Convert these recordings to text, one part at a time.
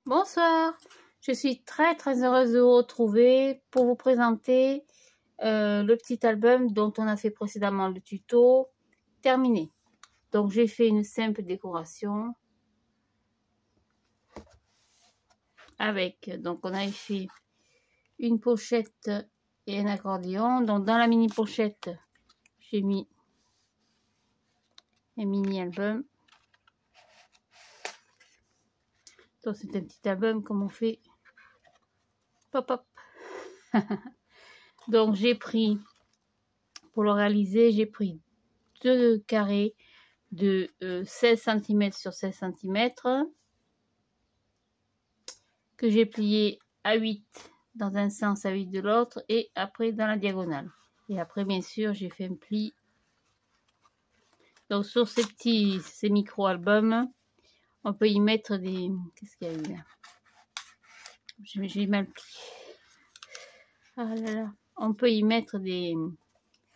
Bonsoir, je suis très heureuse de vous retrouver pour vous présenter le petit album dont on a fait précédemment le tuto terminé. Donc j'ai fait une simple décoration avec, donc on avait fait une pochette et un accordéon. Donc dans la mini pochette, j'ai mis un mini album. Donc c'est un petit album comme on fait pop pop. Donc j'ai pris, pour le réaliser, j'ai pris 2 carrés de 16 cm sur 16 cm que j'ai plié à 8 dans un sens, à 8 de l'autre, et après dans la diagonale. Et après, bien sûr, j'ai fait un pli. Donc sur ces micro-albums, on peut y mettre des... Qu'est-ce qu'il y a eu là? J'ai mal plié. Ah là là. On peut y mettre des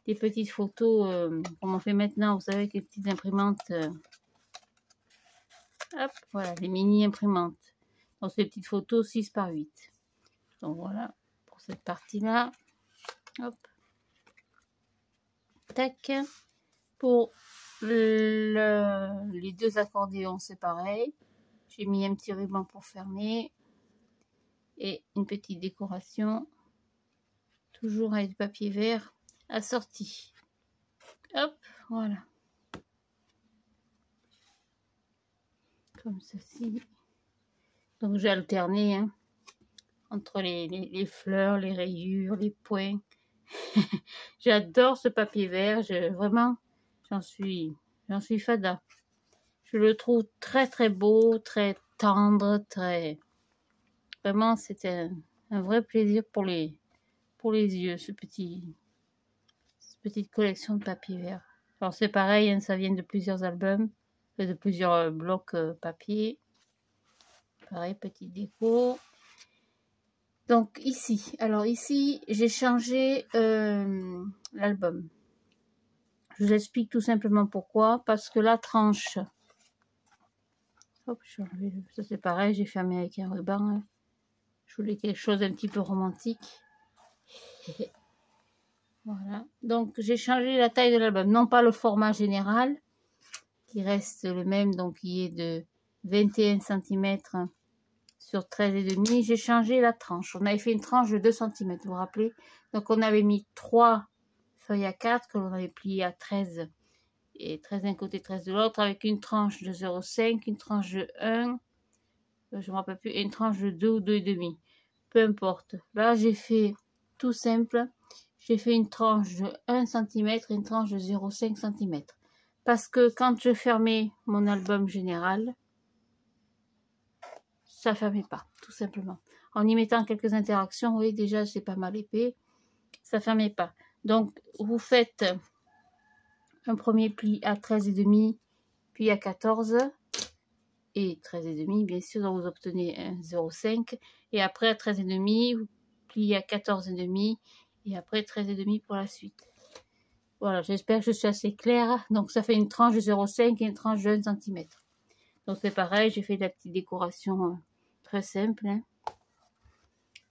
petites photos, comme on fait maintenant, vous savez, avec les petites imprimantes. Hop, voilà, les mini imprimantes. Donc ces petites photos 6 par 8. Donc voilà, pour cette partie-là. Hop. Tac. Pour les 2 accordéons, c'est pareil. J'ai mis un petit ruban pour fermer. Et une petite décoration. Toujours avec du papier vert assorti. Hop, voilà. Comme ceci. Donc j'ai alterné hein, entre les fleurs, les rayures, les points. J'adore ce papier vert, vraiment, j'en suis fada. Je le trouve très beau, très tendre, vraiment c'était un vrai plaisir pour les yeux, cette petite collection de papier vert. Alors c'est pareil, hein, ça vient de plusieurs albums, de plusieurs blocs papier. Pareil, petite déco. Donc ici, alors ici, j'ai changé l'album. Je vous explique tout simplement pourquoi. Parce que la tranche, hop, ça c'est pareil, j'ai fermé avec un ruban. Hein. Je voulais quelque chose d'un petit peu romantique. Voilà. Donc j'ai changé la taille de l'album, non pas le format général, qui reste le même, donc qui est de 21 cm sur 13,5. J'ai changé la tranche. On avait fait une tranche de 2 cm, vous vous rappelez? Donc on avait mis 3 feuilles à 4 que l'on avait plié à 13 et 13 d'un côté, 13 de l'autre, avec une tranche de 0,5, une tranche de 1, je ne me rappelle plus, et une tranche de 2 ou 2,5. Peu importe. Là, j'ai fait tout simple. J'ai fait une tranche de 1 cm et une tranche de 0,5 cm. Parce que quand je fermais mon album général, ça ne fermait pas, tout simplement. En y mettant quelques interactions, vous voyez déjà, c'est pas mal épais. Ça ne fermait pas. Donc, vous faites un premier pli à 13,5, puis à 14 et 13,5 bien sûr, donc vous obtenez un 0,5 et après à 13,5 vous pliez à 14,5 et après 13,5 pour la suite. Voilà, j'espère que je suis assez claire. Donc ça fait une tranche de 0,5 et une tranche de 1 cm. Donc c'est pareil, j'ai fait de la petite décoration très simple. Hein.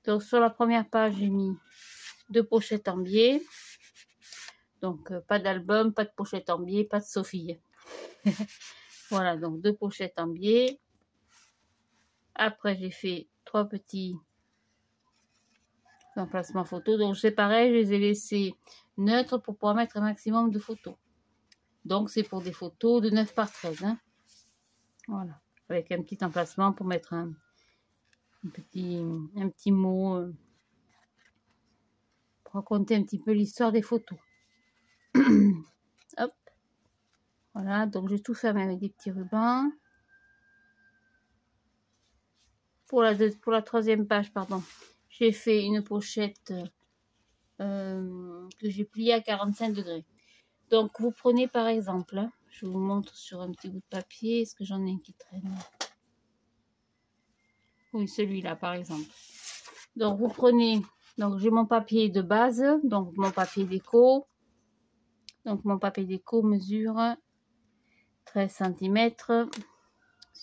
Donc sur la première page, j'ai mis 2 pochettes en biais. Donc pas d'album, pas de pochette en biais, pas de Sophie. Voilà, donc 2 pochettes en biais. Après, j'ai fait 3 petits emplacements photos. Donc c'est pareil, je les ai laissés neutres pour pouvoir mettre un maximum de photos. Donc c'est pour des photos de 9 par 13. Hein. Voilà, avec un petit emplacement pour mettre un petit mot pour raconter un petit peu l'histoire des photos. Hop. Voilà, donc j'ai tout fermé avec des petits rubans. Pour la troisième page, pardon, j'ai fait une pochette que j'ai pliée à 45 degrés. Donc vous prenez par exemple, hein, je vous montre sur un petit bout de papier, est-ce que j'en ai un qui traîne? Oui, celui-là par exemple. Donc vous prenez, donc j'ai mon papier de base, donc mon papier déco. Donc mon papier déco mesure 13 cm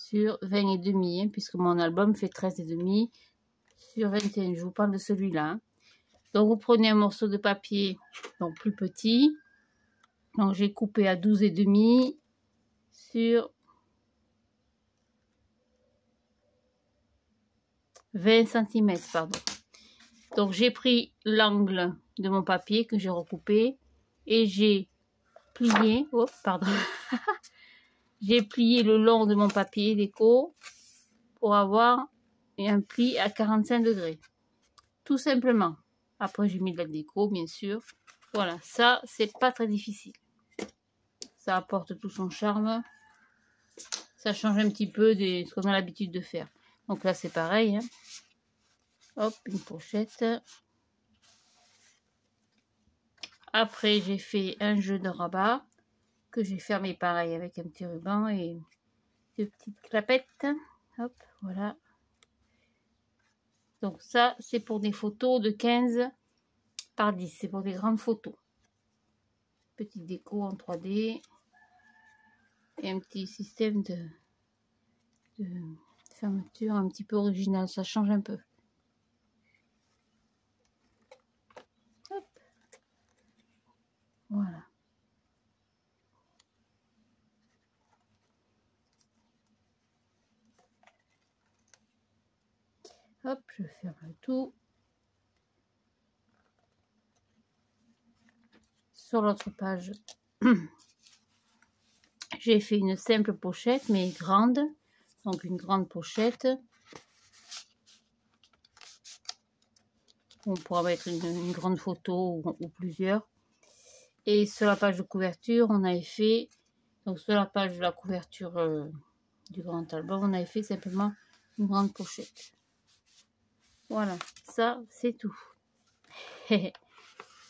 sur 20 et demi, hein, puisque mon album fait 13 et demi sur 21. Je vous parle de celui-là. Hein. Donc, vous prenez un morceau de papier, donc plus petit. Donc, j'ai coupé à 12 et demi sur 20 cm, pardon. Donc, j'ai pris l'angle de mon papier que j'ai recoupé et j'ai plié, oh, pardon, j'ai plié le long de mon papier déco pour avoir un pli à 45 degrés. Tout simplement. Après, j'ai mis de la déco, bien sûr. Voilà, ça, c'est pas très difficile. Ça apporte tout son charme. Ça change un petit peu de ce qu'on a l'habitude de faire. Donc là, c'est pareil. Hein. Hop, une pochette. Après, j'ai fait un jeu de rabat que j'ai fermé pareil avec un petit ruban et deux petites clapettes. Hop, voilà. Donc ça, c'est pour des photos de 15 par 10. C'est pour des grandes photos. Petite déco en 3D. Et un petit système de fermeture un petit peu original. Ça change un peu. Hop. Voilà. Hop, je ferme tout. Sur l'autre page, j'ai fait une simple pochette, mais grande. Donc une grande pochette. On pourra mettre une grande photo ou plusieurs. Et sur la page de couverture, on avait fait, donc sur la page de la couverture du grand album, on avait fait simplement une grande pochette. Voilà, ça c'est tout.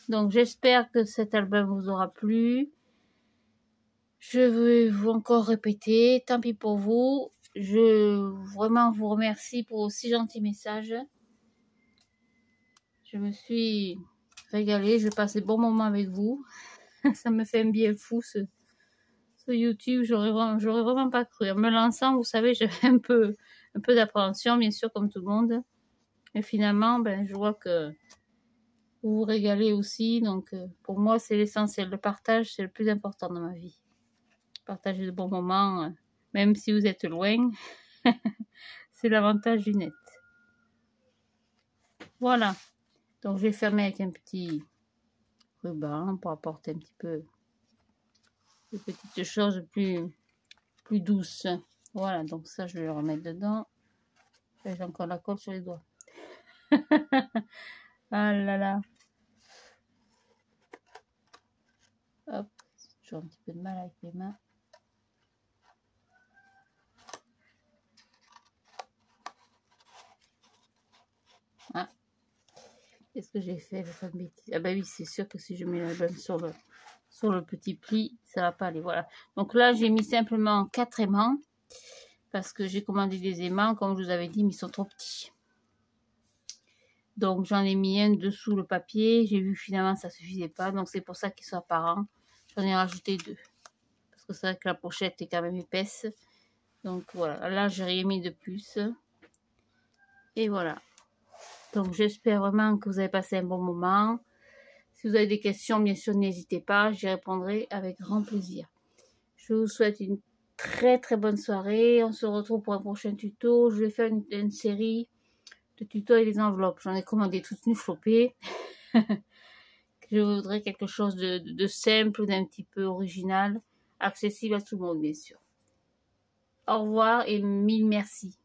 Donc j'espère que cet album vous aura plu. Je vais vous encore répéter, tant pis pour vous. Je vraiment vous remercie pour aussi gentils messages. Je me suis régalée, je passe des bons moments avec vous. Ça me fait un bien fou ce YouTube, j'aurais vraiment pas cru. En me lançant, vous savez, j'avais un peu d'appréhension, bien sûr, comme tout le monde. Et finalement, ben, je vois que vous vous régalez aussi. Donc, pour moi, c'est l'essentiel. Le partage, c'est le plus important dans ma vie. Partager de bons moments, même si vous êtes loin, c'est l'avantage du net. Voilà. Donc, je vais fermer avec un petit ruban pour apporter un petit peu de petites choses plus douces. Voilà, donc ça, je vais le remettre dedans. J'ai encore la colle sur les doigts. Ah là là. Hop, j'ai toujours un petit peu de mal avec les mains. Ah, qu'est-ce que j'ai fait? J'ai fait une bêtise. Ah bah oui, c'est sûr que si je mets l'album sur le petit pli, ça va pas aller. Voilà. Donc là, j'ai mis simplement 4 aimants parce que j'ai commandé des aimants, comme je vous avais dit, mais ils sont trop petits. Donc j'en ai mis un dessous le papier. J'ai vu finalement ça suffisait pas, donc c'est pour ça qu'ils sont apparents. J'en ai rajouté 2 parce que c'est vrai que la pochette est quand même épaisse. Donc voilà, là j'ai rien mis de plus. Et voilà. Donc j'espère vraiment que vous avez passé un bon moment. Si vous avez des questions, bien sûr, n'hésitez pas, j'y répondrai avec grand plaisir. Je vous souhaite une très très bonne soirée. On se retrouve pour un prochain tuto. Je vais faire une série de tutos et les enveloppes. J'en ai commandé toute une flopée. Je voudrais quelque chose de simple, d'un petit peu original, accessible à tout le monde, bien sûr. Au revoir et mille merci.